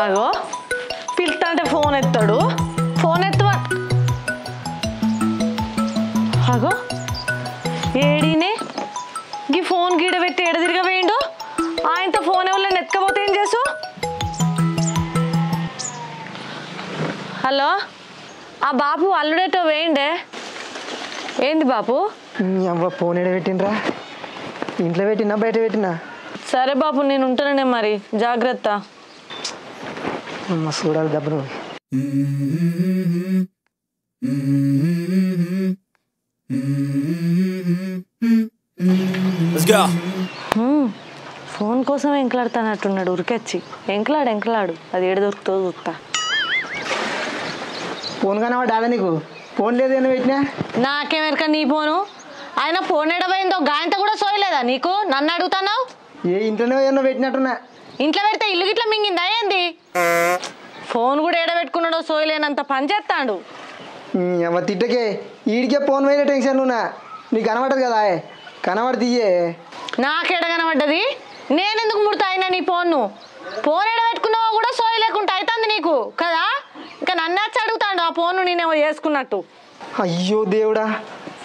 అగో పిలుస్తా అంటే ఫోన్ ఎత్తాడు. ఫోన్ ఎత్తవా? అగో ఏడీనే గీ ఫోన్ గీడ పెట్టి ఎడ తిరగవేయండు. ఆయనతో ఫోన్ ఎవరైనా ఎత్తుకపోతే ఏం చేసు? హలో, ఆ బాపు అల్లుడేటో వేయండే. ఏంది బాపు? ఫోన్ ఎడ పెట్టినరా? ఇంట్లో పెట్టినా బయట పెట్టినా? సరే బాపు, నేను ఉంటానే మరి, జాగ్రత్త. చూడాలి దెబ్బను. ఫోన్ కోసం ఎంకలాడుతానట్టున్నాడు ఉరికొచ్చి. ఎంకలాడు అది ఏడు దొరుకుతుందో చూస్తా. ఫోన్ కానీ డాదా నీకు ఫోన్ లేదేనా పెట్టినా? నాకేమెరక నీ ఫోను. ఆయన ఫోన్ ఎడబోయిందో గాయంత కూడా సోయలేదా నీకు? నన్ను అడుగుతున్నావు? ఏ ఇంట్లోనే ఏమన్నా పెట్టినట్టున్నా. ఇంట్లో పెడితే ఇల్లు గిట్లా మింగిందా ఏంది? ఫోన్ కూడా ఎడబెట్టుకున్నాడో సోయలేనంత పని చేస్తాడు. తిట్టకే ఈడికే ఫోన్ పోయిన టెన్షన్ నువ్వునా. నీకు కనబడదు కదా, కనబడితీయే. నాకెడ కనబడ్డది? నేనెందుకు ముడతా అయినా నీ ఫోన్ను? ఫోన్ ఎడబెట్టుకున్నావో కూడా సోయలేకుండా అవుతుంది నీకు కదా. ఇంకా నన్ను వచ్చి అడుగుతాడు ఆ ఫోన్ నేనేమో చేసుకున్నట్టు. అయ్యో దేవుడా,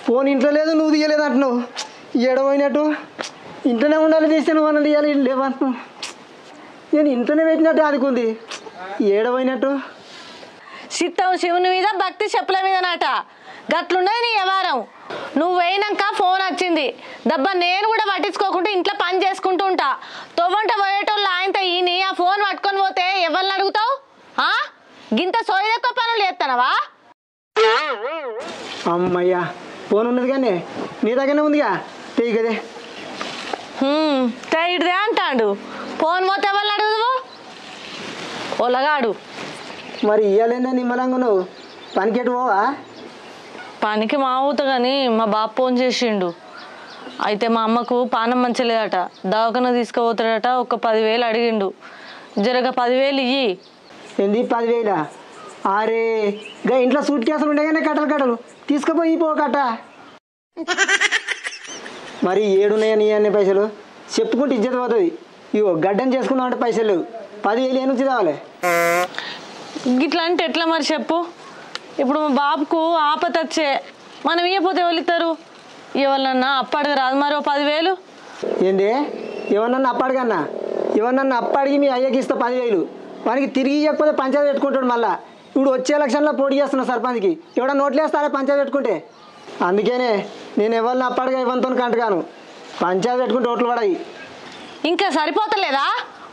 ఫోన్ ఇంట్లో లేదు, నువ్వు తీయలేదు అంటున్నావు. ఏడపోయినట్టు ఇంట్లోనే ఉండాలి, తీస్తే నువ్వు అన్న తీయాలి లేవంటున్నావు. నేను ఇంట్లోనే పెట్టినట్టు ఆదుకుంది, ఏడపోయినట్టు. చిత్తం శివుని మీద, భక్తి చెప్పుల మీద నాట. గట్లున్నది నీ వ్యవహారం. నువ్వు పోయినాక ఫోన్ వచ్చింది దెబ్బ, నేను కూడా పట్టించుకోకుండా ఇంట్లో పని చేసుకుంటూ ఉంటా. తొవ్వంట పోయేటోళ్ళు ఆయనతో ఈయన ఆ ఫోన్ పట్టుకొని పోతే ఎవరిని అడుగుతావు? గింత సోయదెక్కువ పనులు చేస్తానవా? అమ్మయ్యా, ఫోన్ ఉన్నది కానీ నీ దగ్గరనే ఉందిగా, తెయ్యి కదే. ఇదే అంటాడు. ఫోన్ పోతే ఎవరిని అడుగుతావు? ఒలగాడు. మరి ఇయ్యాలేనా నిమ్మలంగా నువ్వు పనికెట్టు పోవా? పనికి మా అవుతా కానీ మా బాబు ఫోన్ చేసిండు. అయితే మా అమ్మకు పానం మంచలేదట, దవాఖాన తీసుకుపోతాడట. ఒక 10,000 అడిగిండు. జరగ 10,000 ఇయ్యి. ఏంది 10,000? అరే గా ఇంట్లో సూట్ కేసులు ఉండే కానీ కట్టలు తీసుకుపోయి పోకట. మరి ఏడున్నాయా నీ అన్ని పైసలు? చెప్పుకుంటే ఇజ్జత పోతుంది. ఇగో గడ్డని చేసుకుందాం అంటే పైసలు లేవు. 10,000 ఏ నుంచి కావాలి? గిట్లా అంటే ఎట్లా మరి చెప్పు? ఇప్పుడు మా బాబుకు ఆపత వచ్చే మనం ఇవ్వకపోతే వెళుతారు. ఎవరన్నా అప్పడిగా రాదు మరో 10,000. ఏంది ఎవరన్నా అప్పడిగన్నా? ఎవరన్నా అప్పడిగి మీ అయ్యకి ఇస్తా 10,000. వానికి తిరిగి ఇవ్వకపోతే పంచాయతీ పెట్టుకుంటాడు. మళ్ళీ ఇప్పుడు వచ్చే ఎలక్షన్లో పోటీ చేస్తున్నా సర్పంచ్కి. ఎవడన్నా నోట్లు వేస్తారా పంచాయతీ పెట్టుకుంటే? అందుకనే నేను ఎవరిని అప్పడిగా ఇవ్వతో కంటగాను. పంచాయతీ పెట్టుకుంటే ఓట్లు పడాయి. ఇంకా సరిపోతలేదా?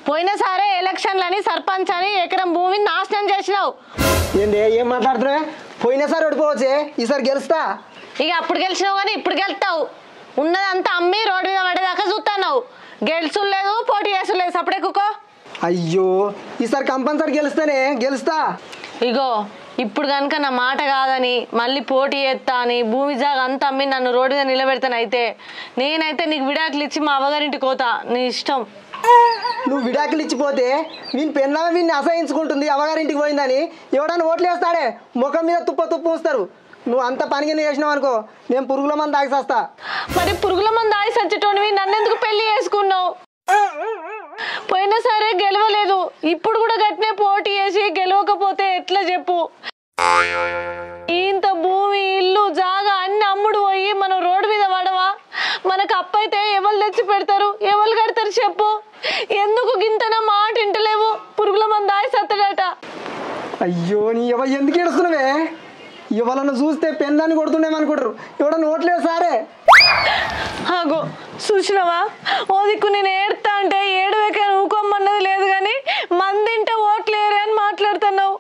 పోయినా సరే ఎలక్షన్లని సర్పంచ్ అని ఎకరం భూమిని నాశనం చేసినావు. ఏంది ఏం మాట్లాడుతున్నావే? పోయినసారి ఓడిపోవచ్చే, ఈసారి గెలుస్తా. ఇక అప్పుడు గెలిచినావు కానీ ఇప్పుడు గెలుస్తావు. ఉన్నదంతా అమ్మి రోడ్డు మీద పడేదాకా చూస్తున్నావు. గెలుచులు లేదు, పోటీ చేసులు లేదు. సపడే కుక్కో. అయ్యో, ఈసారి కంపల్సరీ గెలుస్తా. ఇగో ఇప్పుడు కనుక నా మాట కాదని మళ్ళీ పోటీ చేస్తా అని భూమి జాగా అంతా అమ్మి నన్ను రోడ్డు మీద నిలబెడతానైతే నేనైతే నీకు విడాకులు ఇచ్చి మా అవ్వగారింటికి పోతా. నీ ఇష్టం. నువ్వు విడాకులు ఇచ్చిపోతే వీని పెన్నామే వీడిని అసహించుకుంటుంది. అవ్వగారింటికి పోయిందని ఎవడన్నా ఓట్లు వేస్తాడే, ముఖం మీద తుప్పు ఉంచుతారు. నువ్వు అంత పనికి చేసినావు అనుకో, నేను పురుగుల మంది దాగి వస్తా. మరి పురుగుల మంది దాగి సచ్చేటోనివి నన్నెందుకు పెళ్లి చేసుకున్నావు? పోయినా సరే గెలవలేదు, ఇప్పుడు కూడా గట్టినే పోటీ చేసి గెలవకపోతే ఎట్లా చెప్పు? ఇంత భూమి, ఇల్లు, జాగా అన్ని అమ్ముడు పోయి మనం రోడ్డు మీద పడవా? మనకు అప్పైతే ఎవరు తెచ్చి పెడతారు, ఎవరు కడతారు చెప్పు? ఎందుకు గింతన మాట ఇంటలేవు? పురుగుల మంది దాయి సత్తడట. అయ్యో నీ ఎందుకు ఏడుస్తున్నావే? ఇవాళను చూస్తే పెన్నాన్ని కొడుతుండేమనుకుంటారు. ఎవడన్నా ఓట్లేదు సారే. అగో చూసినావా, ఓ దిక్కు నేను ఏడుతా అంటే ఏడువేక ఊకోమన్నది లేదు కానీ మందింటే ఓట్లేరే అని మాట్లాడుతున్నావు.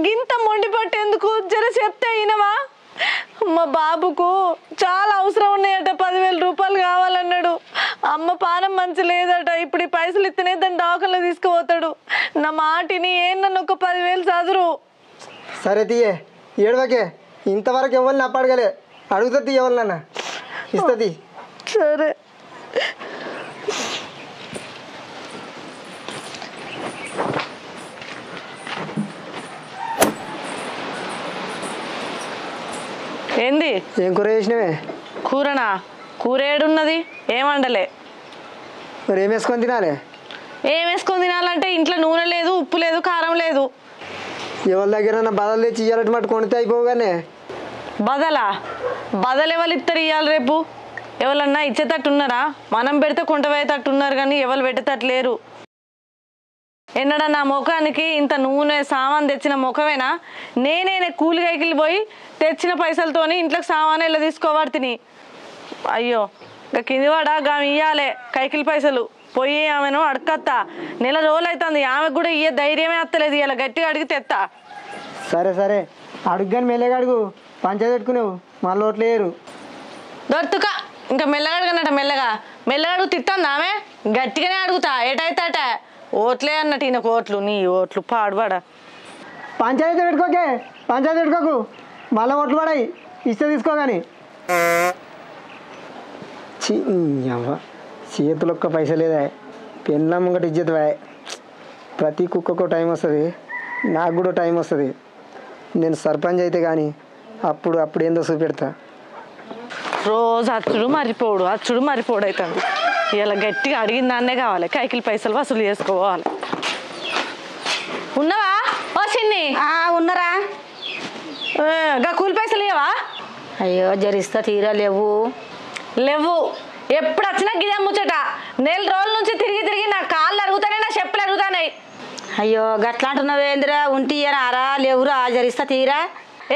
గింత మొండి పట్టేందుకు? జర చెప్తే అయినవా? మా బాబుకు చాలా అవసరం ఉన్నాయట, 10,000 రూపాయలు కావాలన్నాడు. అమ్మ పానం మంచి లేదట. ఇప్పుడు ఈ పైసలు ఇస్తేనే దాన్ని దవాఖానలో తీసుకుపోతాడు. నా మాటిని నన్ను ఒక 10,000 చదురు. సరే తీయే, ఏడవకే. ఇంతవరకు ఎవరిని అప్పడగలే, అడుగుతుంది ఎవరినన్నా ఇస్తుంది. సరే. ఏంది? ఏం కూర చేసినవే? కూరనా? కూర ఏడున్నది? ఏమండలే. మరి ఏం వేసుకొని తినాలి? ఏం వేసుకొని తినాలంటే ఇంట్లో నూనె లేదు, ఉప్పు లేదు, కారం లేదు. ఎవరి దగ్గర బదలు తెచ్చి ఇయ్యాలంటే మటు కొనితే అయిపోగానే. బదలా? బదలు ఎవరు ఇస్తారు ఇవ్వాలి రేపు? ఎవరన్నా ఇచ్చేటట్టు ఉన్నారా? మనం పెడితే కొంటపోయేటట్టు ఉన్నారు కానీ ఎవరు పెట్టేటట్టు లేరు. ఎన్నడన్నా ముఖానికి ఇంత నూనె సామాన్ తెచ్చిన ముఖమేనా? నేనే కూలి కైకిలు పోయి తెచ్చిన పైసలతోని ఇంట్లోకి సామాన్ ఇలా తీసుకోవాలి తిని. అయ్యో ఇక కిందివాడ ఆమె ఇయ్యాలే కైకిలి పైసలు. పోయి ఆమెను అడకత్తా. నెల రోజులు అవుతుంది, ఆమెకు కూడా ఇయ్యే ధైర్యమే వస్తలేదు. ఇలా గట్టిగా అడిగి తెత్తా. సరే సరే అడుగు కానీ మెల్లగా అడుగు. పంచాయతీ పెట్టుకునేవు మళ్ళీ ఓట్లేరు. దొరుకుక ఇంకా మెల్లగా అడగనట. మెల్లగా అడుగు తిట్టాను ఆమె. గట్టిగానే అడుగుతా ఏటైతే ఓట్లే అన్నట్టు ఈయనకు ఓట్లు. నీ ఓట్లు పాడుపడా. పంచాయతీ పెట్టుకోకే, పంచాయతీ పెట్టుకోకు. మళ్ళీ ఓట్లు పడాయి ఇస్తే తీసుకో కానీ. చేతులు ఒక్క పైసా లేదా? పెళ్ళం ఒకటి ఇజ్జతవా? ప్రతి కుక్కకు టైం వస్తుంది, నాకు కూడా టైం వస్తుంది. నేను సర్పంచ్ అయితే కానీ అప్పుడు ఏందో చూపెడతా. రోజు అచ్చుడు మరిపోడు అవుతుంది. ఇలా గట్టిగా అడిగిన దాన్నే కావాలి. కైకిలి పైసలు వసూలు చేసుకోవాలి. ఉన్నావా ఓ చిన్ని? ఉన్నారా? గా కూలి పైసలు ఇవ్వవా? అయ్యో జరిస్తా తీరా లేవు. ఎప్పుడు వచ్చినా గిదే ముచ్చట. నెల రోజుల నుంచి తిరిగి నా కాళ్ళు అరుగుతానే, నా చెప్పులు అరుగుతాయి. అయ్యో గట్లా అంటున్నావేందిరా? ఉంటియనారా? లేవురా? జరిస్తా తీరా.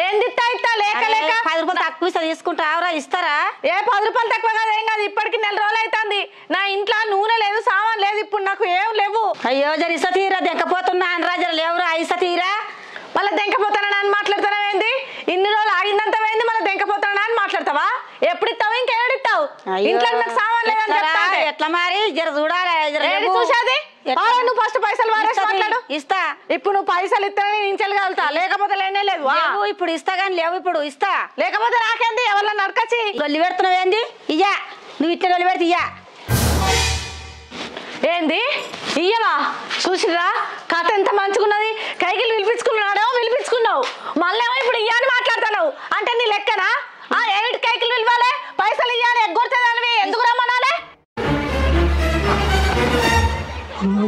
ఏంది ఇస్తా లేక 10 రూపాయలు తక్కువ ఇస్తా తీసుకుంటావురా? ఇస్తారా? 10 రూపాయలు తక్కువ కాదు, ఏం కాదు. ఇప్పటికి నెల రోజులు అవుతుంది. నా ఇంట్లో నూనె లేదు, సామాన్ లేదు. ఇప్పుడు నాకు ఏం లేవు. అయ్యో జరిస్తా తీరా. దెంకపోతున్నా అనరా? జర లేవురా? ఇస్తా తీరా. మళ్ళీ దెంకపోతానా అని మాట్లాడుతానా? ఏంది ఇన్ని రోజులు ఆగిందంత పోయింది, మళ్ళీ దెంకపోతానా అని మాట్లాడతావా? ఎప్పుడు ఇస్తావు? ఇంకేడిస్తావు? ఇంట్లో నాకు సామాన్ లేదని చెప్తా. ఎట్లా మరి? జర చూడాలి. చూసేది నువ్వు ఫస్ట్ పైసలు మాట్లాడు. ఇస్తా. ఇప్పుడు నువ్వు పైసలు ఇస్తానని ఇంచెలగలుగుతా, లేకపోతే లేనే లేదు. ఇప్పుడు ఇస్తా కానీ లేవు. ఇప్పుడు ఇస్తా. లేకపోతే నాకేంది? ఎవరన్నా నరకచ్చి లొల్లి పెడుతున్నావు ఏంది? ఇయ్యా నువ్వు ఇట్లా లొల్లి పెడితే ఇయ్యా. ఏంది ఇయ్యవా? చూసిరా కథ ఎంత మంచుకున్నది. కైకిలు పిలిపించుకున్నావు, మళ్ళీ ఇప్పుడు ఇయ్యని మాట్లాడుతున్నావు. అంటే నీ లెక్కనా? ఏమిటి కైకిలు పిలవాలి? పైసలు ఇయ్యాలి ఎగ్గొడతాదానివి. ఎందుకు రమ్మనాలే?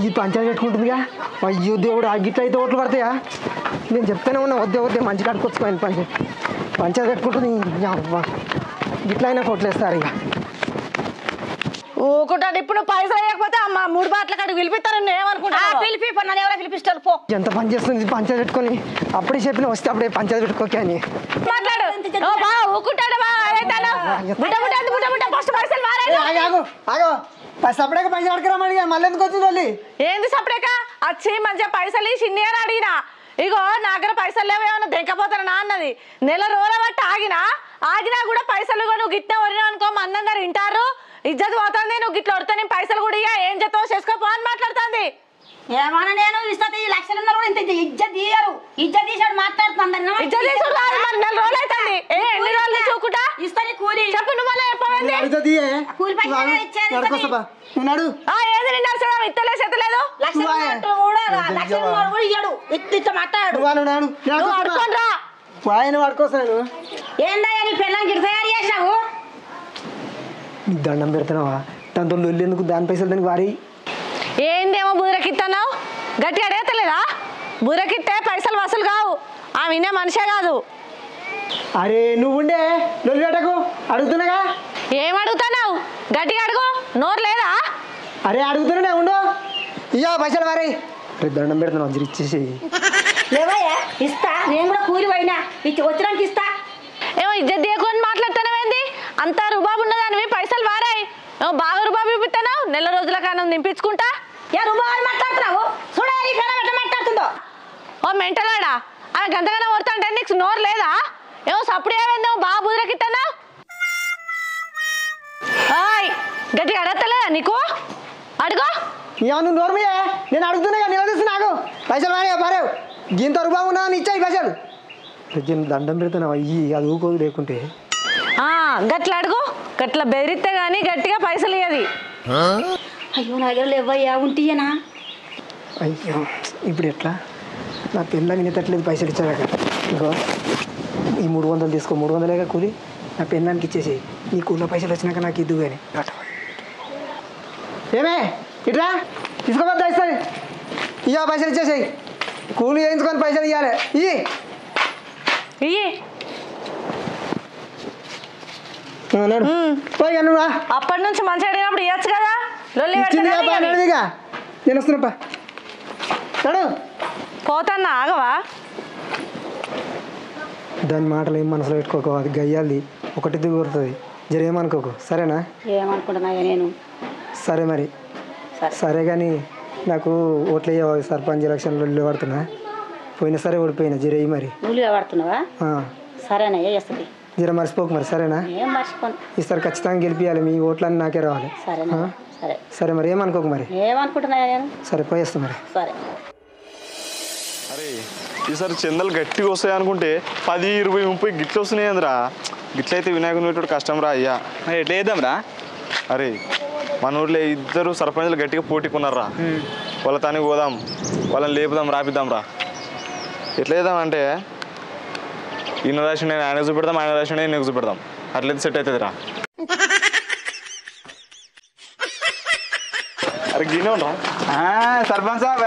ఈ పంచాయతీ పెట్టుకుంటుందిగా. అయ్యో దేవుడు, ఆ గిట్ల అయితే ఓట్లు పడతాయా? నేను చెప్తానే ఉన్నా వద్దే మంచి కట్టుకొచ్చుకోండి. పంచాయతీ పెట్టుకుంటుంది. గిట్ల అయినా ఓట్లేస్తారు ఇక. ఊకుంటాడు. ఇప్పుడు నువ్వు పైసలు వేయకపోతే అమ్మ 3 బాట్ల కాడికి పిలిపిస్తారని ఏమనుకుంటా? పిలిపి నన్ను ఎవరో పిలిపిస్తారు పో. ఎంత పని చేస్తుంది పంచాయతీ పెట్టుకొని. అప్పుడే చెప్పిన వస్తే అప్పుడే పంచాయతీ పెట్టుకోకే అని మాట్లాడు. ఊకుంటాడు సపరేక పైసలు అడగరామని మళ్ళీ ఎందుకు వచ్చింది? ఏంది సపరేక వచ్చి మంచిగా పైసలు చిన్ని అని అడిగినా. ఇగో నా దగ్గర పైసలు లేవు, ఏమన్నా దెంకపోతానా అన్నది. నెల రోజుల బట్టి ఆగినా కూడా పైసలు నువ్వు గిట్ట వరినా అనుకో మా అన్నందరు వింటారు. ఇజ్జత్ పోతుంది. నువ్వు గిట్ల వడితే నేను పైసలు కూడా ఇయ్యా, ఏం చేస్తావు చేసుకోపో అని మాట్లాడుతుంది. ఏమన్నా నేను ఇస్తా. 1 లక్షలున్నారు కూడా ఇంత ఇజ్జత్ తీయరు. ఇజ్జత్ తీసాడు మాట్లాడుతుంది. నెల రోజులు అవుతుంది. ఎన్ని రోజులు చూకుంటా ఇస్తా కూలి చెప్పు. నువ్వు ఏది నిన్న ఇత్తలే చెత్తలేదు. ఏందయ్యా నీ పిల్లలకి తయారు చేసినావు? నీకు దండం పెడుతున్నావా? దాంతో లొల్లి ఎందుకు? దాని పైసలు దానికి వారి. ఏందేమో బుర్రకిత్తన్నావు? గట్టిగా అడగతలేదా? బుర్రకిత్తే పైసలు వసూలు కావు. ఆ వినే మనిషే కాదు. అరే నువ్వుండే లొల్లి పెట్టకు. అడుగుతున్నాగా. ఏం అడుగుతున్నావు? గట్టిగా అడుగు. నోరు లేదా? అరే అడుగుతున్నా ఉండు. ఇయ్యో పైసలు వారి. అరే దండం పెడుతున్నావు, అందరు ఇచ్చేసి. లేవయ్యా ఇస్తా. నేను కూడా కూలి పోయినా వచ్చినాక ఇస్తా. ఏమో ఇజ్జత్ తీయకొని మాట్లాడుతున్నావేంది? అంతా రుబాబు ఉన్నదానివి. పైసలు వారాయి. ఏమో బాగా రుబాబు చూపిస్తావు. నెల రోజుల కాలం నింపించుకుంటా. రుబాబు మాట్లాడుతున్నావు? చూడాలి ఎట్లా మాట్లాడుతుందో. ఓ మెంటలాడా, ఆమె గంతగానే కొడతాంటే నీకు నోరు లేదా? ఏమో సప్పుడు ఏమైందేమో బాగా బుదిరకిత్తన్నావు. గట్టిగా అడగలేదా నీకు? అడుగో. నువ్వు నోర్మయ్యా, నేను అడుగుతున్నా నిలదీసి నాకు పైసలు మారేవు. గింత రూపాయి ఉన్నా ఇచ్చాయి పైసలు. దండం పెడుతున్నావు అయ్యి, అది ఊకోదు లేకుంటే. గట్ల అడుగు. గట్ల బెదిరిస్తే గానీ గట్టిగా పైసలు ఇయ్యది. అయ్యో నా దగ్గర లేవయ్యా. ఉంటియనా? అయ్యో ఇప్పుడు ఎట్లా? నా పెళ్ళ వినేటట్లేదు పైసలు ఇచ్చాక. ఇంకో ఈ 300 తీసుకో. 300 కూలి నా పెళ్ళానికి ఇచ్చేసి నీ కూల పైసలు వచ్చినాక నాకు ఇద్దు కానీ. ఏమే ఇట్లా తీసుకోబద్దా ఇస్తుంది ఇక పైసలు ఇచ్చేసాయి కూలి వేయించుకొని పైసలు ఇవ్వాలి ఇయ్యి నడు పోయి నువ్వు అప్పటి నుంచి మంచిగా అడిగినప్పుడు ఇవ్వచ్చు కదా లొల్లి నడుదిగా నేను వస్తున్నప్ప నడు పోతాన్నా ఆగవా దాని మాటలు ఏం మనసులో పెట్టుకోకు అది గయ్యాలి ఒకటి దిగుతుంది జరేమనుకోకు సరేనా ఏమనుకుంటున్నా నేను సరే మరి సరే కానీ నాకు ఓట్లు వేయవు సర్పంచ్ ఎలక్షన్లో పడుతున్నా పోయినా సరే ఓడిపోయినా జరేయి మరి నువ్వుగా పడుతున్నావా సరేనా వేస్తుంది జర మర్చిపోకు మరి సరేనా ఏం మర్చిపోను ఈసారి ఖచ్చితంగా గెలిపియాలి మీ ఓట్లన్నీ నాకే రావాలి సరేనా సరే సరే మరి ఏమనుకోకు మరి ఏమనుకుంటున్నా నేను సరే పోయేస్తా మరి సరే అరే ఈసారి చందలు గట్టిగా వస్తాయి అనుకుంటే 10, 20, 30 గిట్లు వస్తున్నాయి అందరా గిట్లయితే వినాయకుని పెట్టాడు కష్టం రా అయ్యా ఎట్లా వేద్దాం రా అరే మన ఊర్లో ఇద్దరు సర్పంచులు గట్టిగా పోటీకున్నారా వాళ్ళ తానికి పోదాం వాళ్ళని లేపుదాం రాపిద్దాం రా ఎట్లా వేద్దాం అంటే ఈయన రాసి నేను ఆయన చూపెడదాం ఆయన రాసి నేను నీకు చూపెడదాం అట్లయితే సెట్ అవుతుంది రా అరే గిన్నె రా సర్పంచ్ సాబ్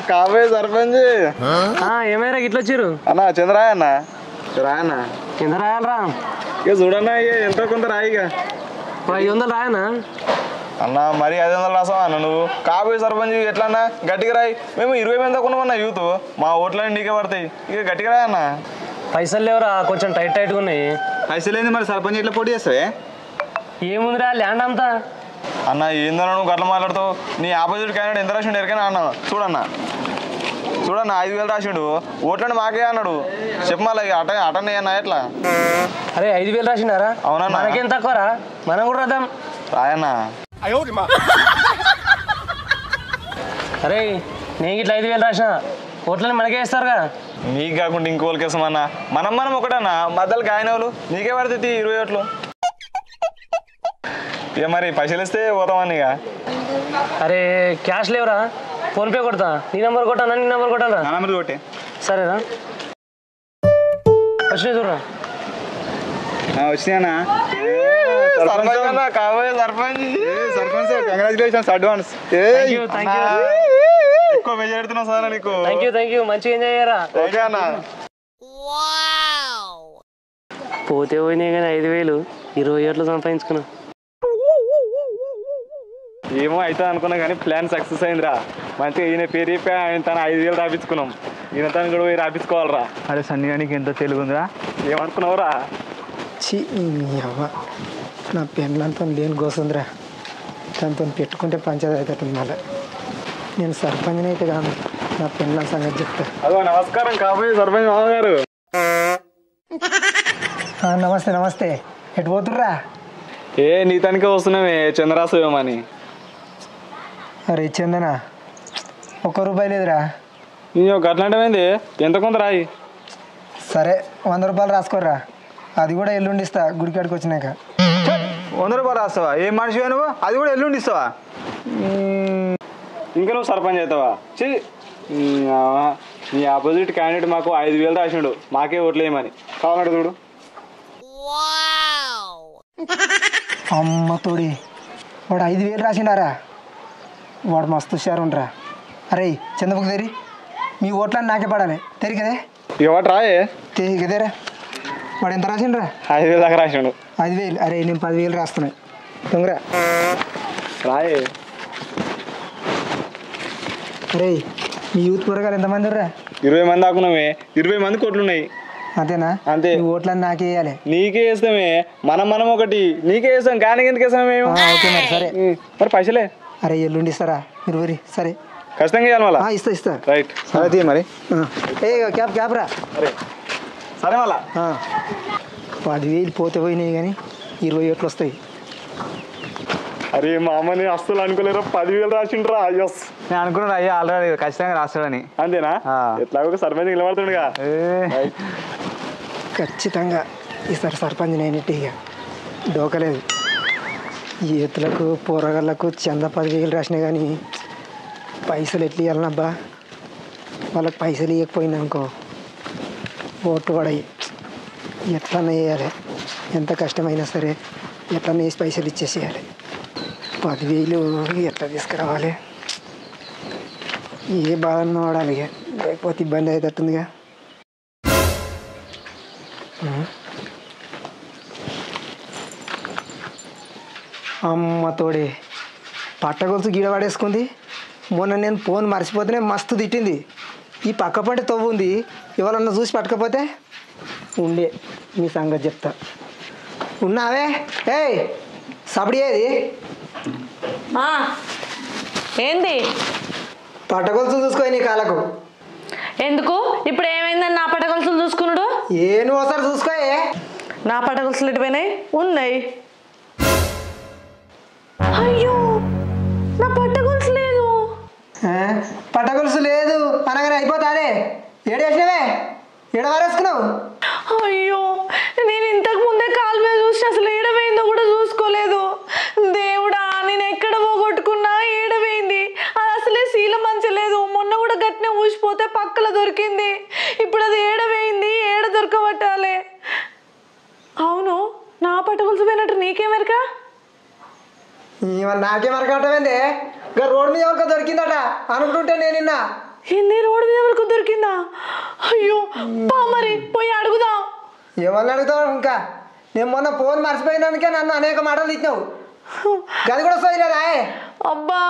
కాబోయే సర్పంచ్ ఏమైనా ఇట్లా వచ్చారు అన్న చంద్రాయ అన్న రాయన్న కింద రాయాలరా ఇక చూడన్నా ఇక ఎంతో కొంత రాయిగా 500 రాయనా అన్న మరి 500 రాసావా అన్న నువ్వు కాబోయే సర్పంచ్ ఎట్లా అన్న గట్టిగా రాయి మేము 20 మంది దాకా ఉన్నామన్న యూత్ మా ఓట్లన్నీ నీకే పడతాయి ఇక గట్టిగా రాయి అన్న పైసలు లేవురా కొంచెం టైట్గా ఉన్నాయి పైసలు ఏంది మరి సర్పంచ్ ఎట్లా పోటీ చేస్తావే ఏముందిరా ల్యాండ్ అంతా అన్న ఏందన్నా నువ్వు గట్ల మాట్లాడుతావు నీ ఆపోజిట్ క్యాండిడేట్ ఎంత రాసిండు ఎరికైనా అన్న చూడన్న 5,000 రాసిండు ఓట్లని మాకే అన్నాడు చెప్పు మళ్ళీ అటనే అన్న ఎట్లా అరే 5,000 రాసిండారా అవునా మనకేం తక్కువరా మనం కూడా రాద్దాం రాయన్న అరే నేను ఇట్లా 5,000 రాసిన ఓట్లని మనకే ఇస్తారుగా నీకు కాకుండా ఇంకోళ్ళకి వేసామన్న మనం ఒకటన్నా మధ్యలో గాయనవులు నీకే పడితే 20 ఓట్లు ఇక మరి పైసలు ఇస్తే పోతామని ఇక అరే క్యాష్ లేవురా ఫోన్పే కొడతా నీ నెంబర్ కొట్టానా నీ నెంబర్ కొట్టాలా నా నెంబర్ కొట్టే సరేనా వచ్చినాయి చూడరా వచ్చినాయన్నా సర్పంచ్ అన్న కాబోయే సర్పంచ్ సర్పంచ్ కంగ్రాచులేషన్స్ అడ్వాన్స్ ఎక్కువ మెజారిటీనా సార్ నీకు థ్యాంక్ యూ మంచిగా ఎంజాయ్ చేయరా ఓకే అన్న పోతే పోయినాయి కానీ 5,000 20 ఏట్లు సంపాదించుకున్నా ఏమో అవుతుంది అనుకున్నా కానీ ప్లాన్ సక్సెస్ అయిందిరా మంచిగా ఈయన పేరు చెప్పి ఆయన తన 5,000 రాపించుకున్నాం ఈయన తను కూడా పోయి రాపించుకోవాలరా అరే సన్నీ గారికి ఎంత తెలుగు ఉందిరా ఏమనుకున్నావురా అవ్వ నా పెళ్ళంతా లేని గోసుందిరా దాంతో పెట్టుకుంటే పంచాయతీ అవుతుంది మళ్ళీ నేను సర్పంచ్ని అయితే కాదు నా పెళ్ళ సంగతి చెప్తా అదో నమస్కారం కాబోయే సర్పంచ్ మామగారు నమస్తే ఎటు పోతుర్రా ఏ నీ తనకే వస్తున్నామే చంద్రాశ్రమని అరే చందనా ₹1 లేదురా నేను గట్లాంటిమైంది ఎంత కొంత రాయి సరే ₹100 రాసుకోర్రా అది కూడా ఎల్లుండి ఇస్తా గుడికాడికి వచ్చినాక ₹100 రాస్తావా ఏం మనిషివా నువ్వు అది కూడా ఎల్లుండి ఇస్తావా ఇంకా నువ్వు సర్పంచ్ అవుతావా నీ ఆపోజిట్ క్యాండిడేట్ మాకు 5,000 రాసినాడు మాకే ఓట్లు వేయమని కావాలంటే చూడు అమ్మ తోడి వాడు 5,000 రాసిండారా వాడు మస్తు హుషారుండ్రా అరే చంద్రబాబు తెరి మీ ఓట్లని నాకే పడాలి తెరి కదే ఇక వాటి రాయే కదేరా వాడు ఎంత రాసిండ్రా 5,000 దాకా రాసినాడు 5,000 అరే నేను 10,000 రాస్తున్నాయి దొంగరా రాయే అరే మీ యూత్ పొరగాలు ఎంతమంది రా 20 మంది దాకున్నామే 20 మంది కోట్లు ఉన్నాయి అంతేనా అంతే ఈ ఓట్లని నాకే వేయాలి నీకే వేస్తామే మనం ఒకటి నీకే వేస్తాం కానీ ఎందుకు వేస్తాం మేము ఓకే మరి సరే మరి పైసలే అరే ఎల్లుండి ఇస్తారా మీరు వరి సరే ఖచ్చితంగా చేయాలి మళ్ళా ఇస్తా రైట్ సరే తీ మరి ఏ క్యాబ్ రా సరే సరే మళ్ళా 10,000 పోతే పోయినాయి కానీ 20 ఓట్లు వస్తాయి అరే మా అమ్మని అస్సలు అనుకోలేరు 10,000 రాసిండ్రా అయ్యోస్ నేను అనుకున్నాడు అయ్యా ఆల్రెడీ ఖచ్చితంగా రాస్తాడని అంతేనా ఎట్లాగో ఒక సర్పంచ్ నిలబడుతుండగా ఖచ్చితంగా ఈసారి సర్పంచ్ నేనట్టు ఇక డోకలేదు ఈ ఎత్తులకు పోరగాళ్ళకు 10,000 రాసినాయి కానీ పైసలు ఎట్లా ఇవ్వాలనబ్బా వాళ్ళకి పైసలు ఇవ్వకపోయినా అనుకో ఓటు పడాయి ఎట్లన్నా వేయాలి ఎంత కష్టమైనా సరే ఎట్లన్నా వేసి పైసలు ఇచ్చేసేయాలి 10,000 ఎట్లా తీసుకురావాలి ఏ బాధను వాడాలి ఇక లేకపోతే ఇబ్బంది అవుతుందిగా. అమ్మ తోడే పట్టగొలుసు గీడ పడేసుకుంది. మొన్న నేను ఫోన్ మర్చిపోతేనే మస్తు తిట్టింది. ఈ పక్క పంట తవ్వు ఉంది, ఎవరన్నా చూసి పట్టకపోతే ఉండే మీ సంగతి చెప్తా. ఉన్నావే ఏయ్ సబడి ఏది ఏంది పట్టగొలుసు చూసుకో నీ కాళ్ళకు. ఎందుకు ఇప్పుడు ఏమైందని నా పట్టగొలుసులు చూసుకున్నాడు? నువ్వు ఒకసారి చూసుకోయే. నా పట్టగొలుసులు ఎటుపోయినాయి? ఉన్నాయి. అయ్యో నా పట్టగొలుసు లేదు. పట్టగొలుసు లేదు అనగానే అయిపోతాదే. ఏడేసినవే ఏడ వారేసుకున్నావు? అయ్యో నేను ఇంతకు ముందే కాలు మీద చూసి అసలు ఏడవేయిందో కూడా చూసుకోలేదు. దేవుడా నేను ఎక్కడ పోగొట్టుకున్నా ఏడవేయింది. అది అసలే శీల మంచలేదు. మొన్న కూడా గట్టినే ఊసిపోతే పక్కల దొరికింది. ఇప్పుడు అది ఏడవేయింది, ఏడ దొరకబట్టాలి. అవును నా పట్టగొలుసు పోయినట్టు నీకేమెరక? నాకేమరకటమైంది? రోడ్డు మీద ఎవరికో దొరికిందట అనుకుంటుంటే నేను నిన్న. ఏంది రోడ్డు మీద ఎవరికి దొరికిందా? అయ్యో పా మరి పోయి అడుగుదాం. ఎవరిని అడుగుతావు ఇంకా? నేను మొన్న ఫోన్ మర్చిపోయినానికే నన్ను అనేక మాటలు తిట్టినావు. గది కూడా సోయలేదా? అబ్బా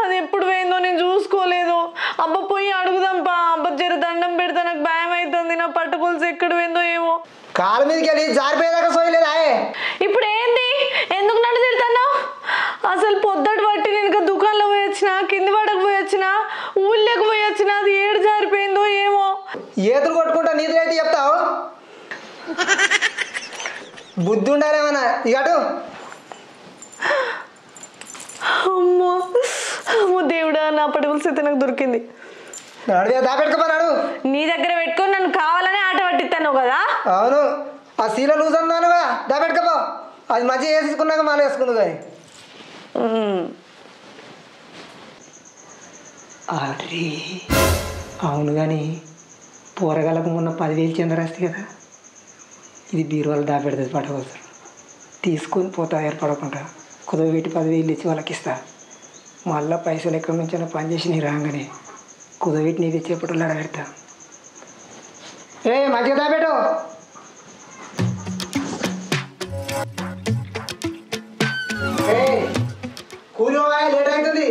అది ఎప్పుడు పోయిందో నేను చూసుకోలేదు. అబ్బా పోయి అడుగుదాం పా. అబ్బా జర దండం పెడితే నాకు భయం అవుతుంది. నా పట్టుకొలుసు ఎక్కడ పోయిందో ఏమో. కాలు మీదకి వెళ్ళి జారిపోయేదాకా సోయలేదా? ఇప్పుడు ఏంది? ఎందుకు నన్ను తిడుతున్నావు? అసలు పొద్దుటి బట్టి నేను ఇంకా దుకాణంలో పోయి వచ్చిన, కింది పడకు పోయి వచ్చిన, ఊళ్ళోకి పోయి వచ్చిన. అది ఏడు జారిపోయిందో ఏమో. ఏతులు కొట్టుకుంటా నీతులైతే చెప్తావు? బుద్ధి ఉండాలేమన్నా ఇటు. అమ్మో అమ్మో దేవుడా నా పట్టుకొలుసు అయితే నాకు దొరికింది. దాపెట్టుకోమన్నాడు. నీ దగ్గర పెట్టుకొని నన్ను కావాలని ఆట పట్టిస్తాను కదా? అవును ఆ శీల లూజ్ అన్నానుగా, దాపెట్టుకోపో. అది మంచిగా వేసుకున్నాక మాల వేసుకుంది కానీ. అరే అవును కానీ పోరగాళ్ళకు మొన్న 10,000 చందరాస్తి కదా, ఇది బీరువాళ్ళు దాపెడుతుంది పట్టగొలుసు. తీసుకొని పోతా ఏర్పడకుండా కుదవబెట్టి 10,000 ఇచ్చి వాళ్ళకి ఇస్తా. మళ్ళీ పైసలు ఎక్కడి నుంచైనా పనిచేసి నీ రాగానే కుదవబెట్టి నీ తెచ్చేపట్టులా పెడతా. మంచిగా దాపెట్టు. కూలి లేట్ అవుతుంది.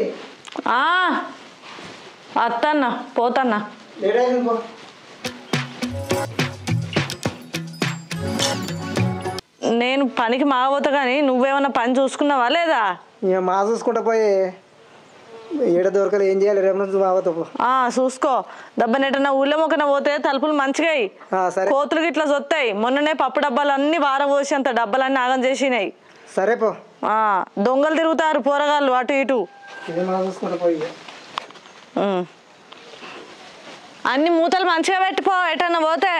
అత్తన్నా పోతన్నా. లేట్ అవుతుంది పో. నేను పనికి మాగబోతా కానీ నువ్వేమన్నా పని చూసుకున్నావా లేదా? ఇక మా చూసుకుంటా పోయి ఏడ దొరకలు ఏం చేయాలి రేపు నుంచి బావతో పో. చూసుకో దెబ్బనెటన్నా ఊళ్ళో మొక్కన పోతే తలుపులు మంచిగా కోతులు ఇట్లా జొత్తాయి. మొన్ననే పప్పు డబ్బాలు అన్ని వారబోసి అంత డబ్బాలన్నీ ఆగం చేసినాయి. సరే పో. దొంగలు తిరుగుతారు పోరగాళ్ళు అటు ఇటు. అన్ని మూతలు మంచిగా పెట్టిపో ఎటన్నా పోతే.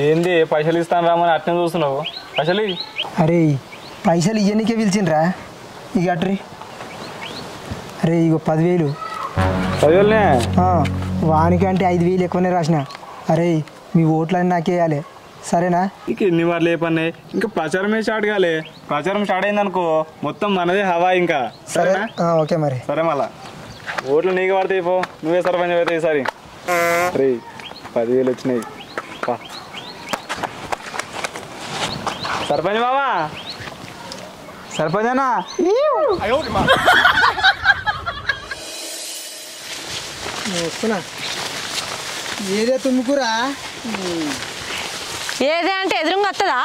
ఏంది పైసలు ఇస్తాను రామని అట్నే చూస్తున్నావు? పైసలు అరే పైసలు ఇవన్నీకే పిలిచిండ్రా. ఇక అట్రీ. అరే ఇగో 10,000. 10,000నే? వానికంటే 5,000 ఎక్కువనే రాసిన. అరే మీ ఓట్లన్నీ నాకే వేయాలి సరేనా? ఇక ఎన్ని వారు లేపన్నాయి, ఇంకా ప్రచారమే స్టార్ట్ కాలే. ప్రచారం స్టార్ట్ అయింది అనుకో మొత్తం మనదే హవా ఇంకా. సరేనా? ఓకే మరి. సరే మళ్ళా ఓట్లు నీకు పడతాయి పో. నువ్వే సర్పంచ్ అవుతాయి ఈసారి. రే 10,000 వచ్చినాయి. సర్పంచ్ మామా. సర్పంచ్ అన్నా వస్తున్నా. ఏదే తుమ్ముకురా? ఏదే అంటే ఎదురుగా వస్తుందా?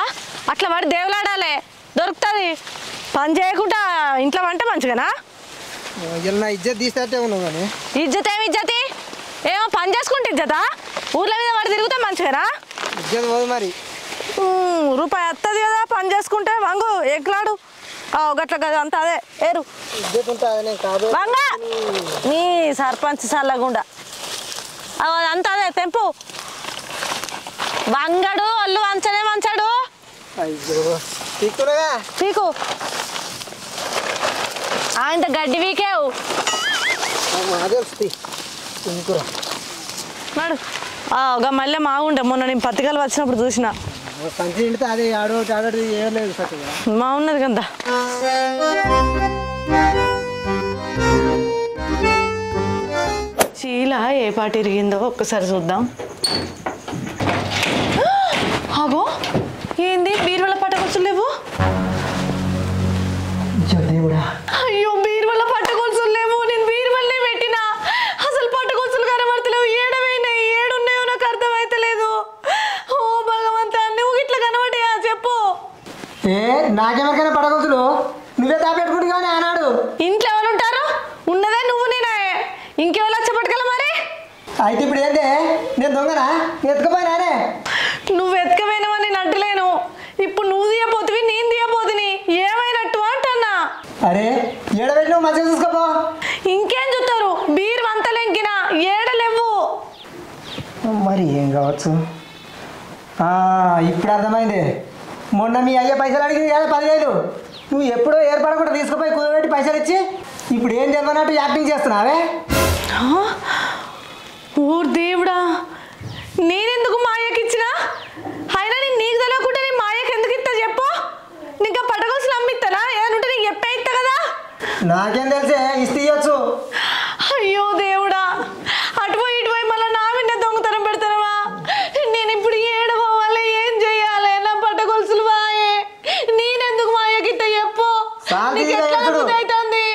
అట్లా పడి దేవులాడాలి దొరుకుతుంది. పని చేయకుండా ఇంట్లో వంట మంచిగానా? నా ఇజ్జత్ తీసేటే ఉన్నావు కానీ. ఇజ్జత్ ఏమి ఇజ్జతి? ఏమో పని చేసుకుంటే ఇజ్జతా? ఊర్ల మీద పడి తిరుగుతా మంచిగానా? ఇజ్జత్ పోదు మరి. రూపాయి వస్తుంది కదా పని చేసుకుంటే. వంగు ఎగ్లాడు గట్ల కదా అంతా అదే ఏరు వంగ నీ సర్పంచ్ చల్లగుండా అంతా అదే తెంపు. వంగడు ఒళ్ళు వంచనే వంచాడు. అయ్యో తీక్కునగా పీకు ఇంత గడ్డి వీకేవు అదే వస్తుంది ఇంకురా నాడు ఒక మళ్ళీ మాగుండే మొన్న నేను పత్రికలు వచ్చినప్పుడు చూసిన సంచి నిండితే అదే ఆడోటి ఆడోటి ఏర్లేదు సత్తుగా మా ఉన్నది కదా చీల ఏ పాటి ఇరిగిందో ఒక్కసారి చూద్దాం ఆగో ఏంది బీరువల పట్టకొచ్చులు లేవు దేవుడా అయ్యో బీరువల పట్టకొచ్చులు లేవు నేను బీరువల్లే పెట్టినా అసలు పట్టకొచ్చులు కనబడతలేవు ఏడవైనాయి ఏడున్నాయో నాకు అర్థమైతలేదు ఓ భగవంతా నువ్వు ఇట్లా కనబడ్డాయా చెప్పు నాకెవరికైనా పడగొచ్చులు నువ్వే దాపెట్టుకుంటు కానీ ఆనాడు ఇంట్లో ఎవరు ఉంటారు ఉన్నదే నువ్వు నేనే ఇంకెవరు వచ్చి పట్టుకెళ్ళ మరి అయితే ఇప్పుడు ఏంటి నేను దొంగనా ఎత్తుకుపోయినానే నువ్వు ఎత్తుకపోయినావని నేను అడ్డలేను ఇప్పుడు నువ్వు తీయపోతువి నేను తీయపోతుని ఏమైనట్టు అంటన్నా అరే ఏడబెట్టి నువ్వు మంచిగా చూసుకోపో ఇంకేం చూస్తారు బీరు వంతలెంకినా ఏడలేవు మరి ఏం కావచ్చు ఇప్పుడు అర్థమైంది మొన్న మీ అయ్యే పైసలు అడిగింది కదా 10,000 నువ్వు ఎప్పుడో ఏర్పడకుండా తీసుకుపోయి కుదబెట్టి పైసలు ఇచ్చి ఇప్పుడు ఏం తెలియనట్టు యాక్టింగ్ చేస్తున్నావే ఊరు దేవుడా నేనెందుకు మాయకి ఇచ్చినా అయినా నేను నీకు తెలియకుండా నేను మాయకి ఎందుకు ఇస్తా చెప్పు నీకు పట్టగొలుసులు అమ్మిస్తానా ఏదంటే నీకు చెప్పే ఇస్తా కదా నాకేం తెలిసే ఇస్తే ఇవ్వచ్చు అయ్యో దేవుడా అటుపోయి ఇటుపోయి మళ్ళీ నా విన్న దొంగతనం పెడతానవా నేను ఇప్పుడు ఏడవాలి ఏం చెయ్యాలి నా పట్టగొలుసులు వాయే నేనెందుకు మాయకి ఇస్తా చెప్పు నీకు ఎట్లా అవుతుంది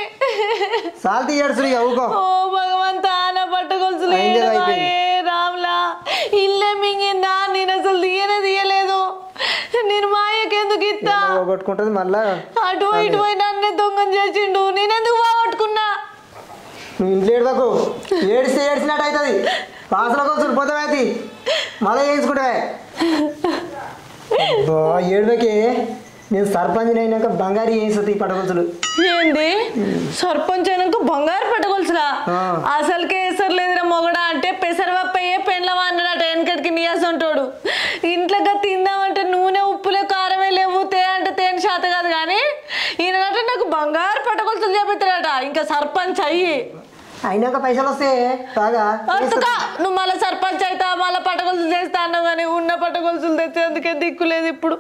సాల్తీ ఏడుచుడు ఊకో ఓ భగవంతా నా పట్టగొలుసులు రామ్లా ఇల్లే మింగిందా నేను అసలు తీయలేదు నేను మాయకి ఎందుకు ఇస్తా పోగొట్టుకుంటుంది మళ్ళా అటు ఇటు నన్నే దొంగం చేసిండు నేనెందుకు పోగొట్టుకున్నా నువ్వు ఇంట్లో ఏడవకు ఏడిస్తే ఏడిచినట్టు అవుతుంది వాసన కోసం పోతామైతే మళ్ళీ వేయించుకుంటావే ఏడువకి నేను సర్పంచ్ అయినాక బంగారు వేస్తుంది పట్టగొలుసులు ఏంది సర్పంచ్ అయినాక బంగారు పట్టగొలుసులా అసలుకే వేసరు లేదురా మొగడా అంటే పెసరవప్పయ్యే పెండ్లవా అన్నాడట వెనకటికి నీయాస ఉంటాడు ఇంట్లోగా తిందామంటే నూనె ఉప్పులే కారమే లేవు అంటే తేనె శాత కాదు కానీ ఈయనంటే నాకు బంగారు పట్టగొలుసులు చేపెట్టాడట ఇంకా సర్పంచ్ అయ్యి అయినాక పైసలు వస్తే బాగా నువ్వు మళ్ళీ సర్పంచ్ అవుతా మళ్ళీ పట్టగొలుసులు చేస్తా అన్నావు కానీ ఉన్న పట్టగొలుసులు తెచ్చేందుకే దిక్కులేదు ఇప్పుడు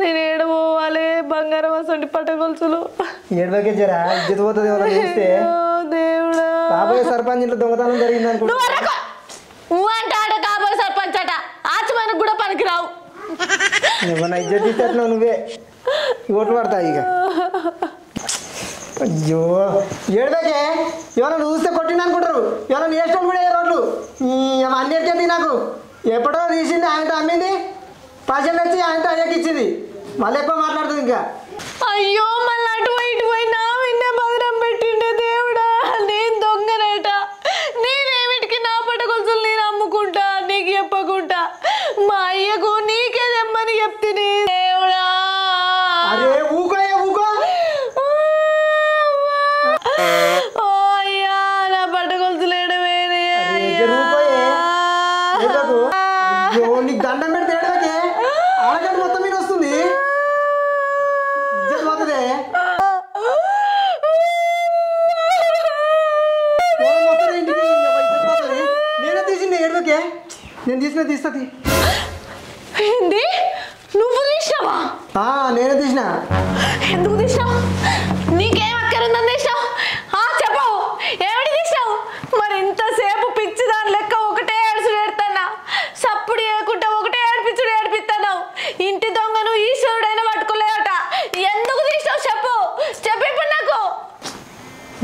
నేను ఏడపోవాలి బంగారం అసలు పట్టగొలుసులు ఏడవకే జరా ఇజ్జత పోతుంది ఎవరైనా చూస్తే దేవుడా కాబోయే సర్పంచ్ ఇంట్లో దొంగతనం జరిగింది అనుకో నువ్వు అంటే ఆడ కాబోయే సర్పంచ్ అట ఆచమనకు కూడా పనికి రావు ఏమన్నా ఇజ్జత్ ఇచ్చేట్లా నువ్వే ఓట్లు పడతాయి ఇక అయ్యో ఏడవకే ఎవరైనా చూస్తే కొట్టింది అనుకుంటారు ఎవరైనా నేర్చుకొని కూడా ఏ రోడ్లు అన్నీ ఎక్కింది నాకు ఎప్పుడో తీసింది ఆయనతో అమ్మింది పైసలు తెచ్చి ఆయనతో అయ్యకి ఇచ్చింది మళ్ళీ ఎక్కువ మాట్లాడుతుంది ఇంకా అయ్యో మళ్ళీ అటు ఇటు పోయినా విన్నే భద్రం పెట్టిండే దేవుడా నేను దొంగనట నేనేమిటికి నా పట్టగొలుసులు నేను అమ్ముకుంటా నీకు చెప్పకుంటా మా అయ్యకు నీకే తెమ్మని చెప్తిని దేవుడా అరే ఊకో ఊకో ఓ అయ్యా నా పట్టగొలుసులు ఏడవేనే అయ్యో నీకు దండం పెడితే ఏడవకే ఆడగంట మొత్తం మీద వస్తుంది ఇజ్జత్ పోతుంది నేనే తీసింది ఏడవకే నేను తీస్తుంది ఏంది నువ్వు తీసినావా నేనే తీసిన ఎందుకు తీసినావు నీకేం అక్కరుందని తీసినావు చెప్పవు ఏమిటి తీసినావు మరి ఇంతసేపు పిచ్చి దాని లెక్క ఒకటే ఏడుచుడు ఏడుతున్నా సప్పుడు ఏకుంటా ఒకటే ఏడిపించుడు ఏడిపిస్తున్నావు ఇంటి దొంగను ఈశ్వరుడైనా పట్టుకోలేదట ఎందుకు తీసినావు చెప్పు ఇప్పుడు నాకు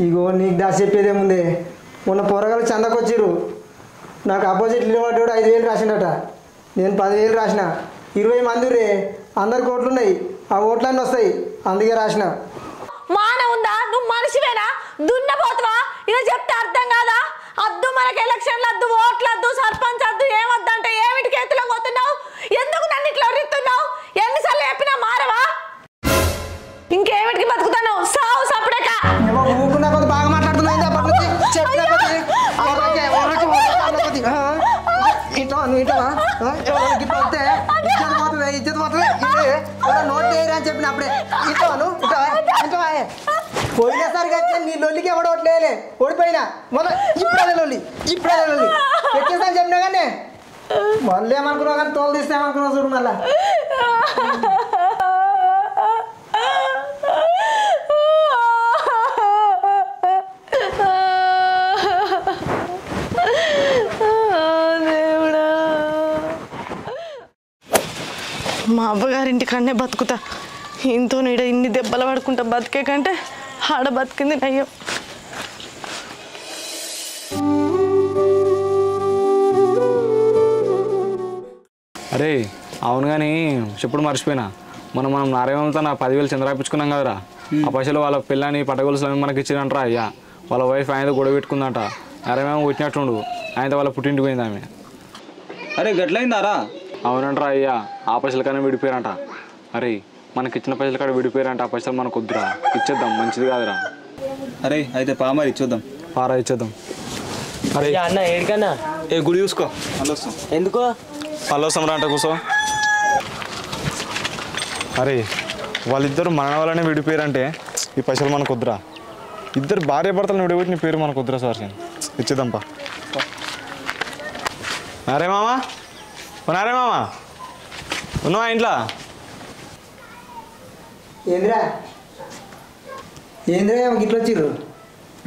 ఇగో నీకు దాచి చెప్పేదేముంది మొన్న పొరగాలు చందకొచ్చిర్రు నాకు అపోజిట్ నిలబడ్డాడు 5,000 రాసిండట నేను 10,000 రాసిన 20 మంది రే అందరికి ఓట్లు ఉన్నాయి ఆ ఓట్లన్నీ వస్తాయి అందుకే రాసిన మాన ఉందా నువ్వు మనిషివేనా దున్నపోతువా ఇలా చెప్తే అర్థం కాదా అద్దు మనకి ఎలక్షన్లు అద్దు ఓట్లు అద్దు సర్పంచ్ అద్దు ఏమద్దంటే ఏమిటికి ఎత్తులో పోతున్నావు ఎందుకు నన్ను ఇట్లా ఒర్రిస్తున్నావు ఎన్నిసార్లు చెప్పినా మారవా ఇంకేమిటికి బతుకుతున్నావు సావు సపడక ఊకున్నా కొద్ది బాగా మాట్లాడుతున్నావు ఇజ్జత్ పోతుంది నోట్ చేయరా అని చెప్పిన అప్పుడే పోయినసారి అయితే నీ లొల్లికి ఎవడో ఓట్లేయలే ఓడిపోయినా మళ్ళీ ఇప్పుడే లొల్లి పెట్టేసాను చెప్పినా కానీ మళ్ళీ ఏమనుకున్నావు కానీ తోలు తీస్తామనుకున్నావు చూడు మళ్ళా మా అవ్వగారింటికన్నే బతుకుతా ఇంతో నీడ ఇన్ని దెబ్బలు పడుకుంటా బతికే కంటే ఆడ బతికింది నయ్యం. అరే అవును కానీ చెప్పుడు మర్చిపోయినా మనం నారాయణతో నా 10,000 చంద్రాపించుకున్నాం కదరా. ఆ పైసలు వాళ్ళ పిల్లని పట్టగొలుసులు మనకి ఇచ్చిరంటరా అయ్యా. వాళ్ళ వైఫ్ ఆయనతో గొడవ పెట్టుకుందంట. నారాయణ వచ్చినట్టుండు ఆయనతో వాళ్ళ పుట్టింటికి పోయింది ఆమె. అరే గట్లయిందారా? అవునంటరా అయ్యా. ఆ పైసలు కానీ విడిపోయారంట. అరే మనకి ఇచ్చిన పైసలు కాడ విడిపోయారంట. ఆ పైసలు మనకు వద్దురా, ఇచ్చేద్దాం, మంచిది కాదురా. అరే అయితే మరి ఇచ్చేద్దాం. పారా ఇచ్చేద్దాం. అరే అన్న ఏడికన్నా ఏ గుడి చూసుకో, మళ్ళీ వస్తాం. ఎందుకో మళ్ళీ వస్తాం రా అంటే కూర్చో. అరే వాళ్ళిద్దరు మన వాళ్ళనే విడిపోయారంటే ఈ పైసలు మనకు వద్దురా. ఇద్దరు భార్య భర్తలను విడిపెట్టిన పేరు మనకు వద్దురా సార్. ఇచ్చేద్దాంపా. నారే మామా, నారే మామా ఉన్నావా ఇంట్లో? ఏంద్రా గిట్ల వచ్చిర్రు?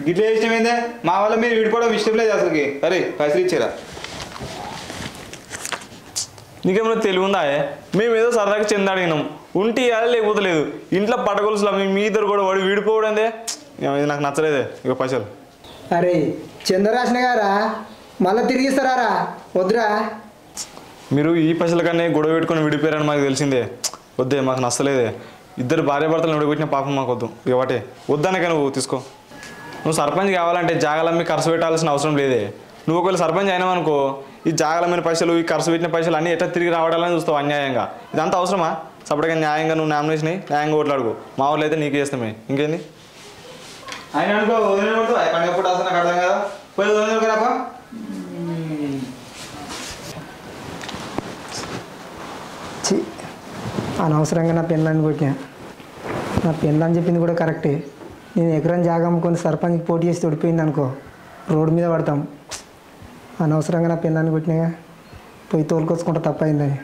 గిట్ల ఇష్టం ఏందే? మా వాళ్ళ మీరు విడిపోవడం ఇష్టం లేదు అసలుకి. అరే పైసలు ఇచ్చారా? నీకేమైనా తెలివి ఉందా? మేము ఏదో సరదాగా చెంద అడిగినాం, ఉంటే ఇవ్వాలి లేకపోతే లేదు. ఇంట్లో పట్టగొలుసులా మీ ఇద్దరు కూడా వాడు విడిపోవడందే ఇది నాకు నచ్చలేదే. ఇక పైసలు అరే చంద్రరాసిన గారా మళ్ళీ తిరిగిస్తారా? వద్దురా. మీరు ఈ పైసల కన్నా గొడవ పెట్టుకొని విడిపోయారని మాకు తెలిసిందే. వద్దే, మాకు నచ్చలేదే. ఇద్దరు భార్య భర్తలను విడిపెట్టిన పాపం మాకు వద్దు. ఇవ్వటే వద్దనక నువ్వు తీసుకో. నువ్వు సర్పంచ్ కావాలంటే జాగాలమ్మి ఖర్చు పెట్టాల్సిన అవసరం లేదే. నువ్వు ఒకవేళ సర్పంచ్ అయినావనుకో ఈ జాగాలమ్మిన పైసలు, ఈ ఖర్చు పెట్టిన పైసలు అన్నీ ఎట్లా తిరిగి రావడాలని చూస్తావు అన్యాయంగా. ఇదంతా అవసరమా? సపరేట్గా న్యాయంగా నువ్వు నామినేషన్ న్యాయంగా ఓట్లాడుకో. మా వాళ్ళు అయితే నీకు చేస్తామే. ఇంకేంది ఆయన అనుకో వదిలినట్టు పండుగ పూట అసలు నాకు అర్థం కదా. పోయి వదిలినరాపా. అనవసరంగా నా పెళ్ళాన్ని కొట్టినా. నా పెళ్ళని చెప్పింది కూడా కరెక్టే. నేను ఎకరం జాగా అమ్ముకొని సర్పంచ్కి పోటీ చేసి ఓడిపోయింది అనుకో, రోడ్డు మీద పడతాం. అనవసరంగా నా పెళ్ళాన్ని కొట్టినాగా, పోయి తోలుకొచ్చుకుంటా తప్పైందని.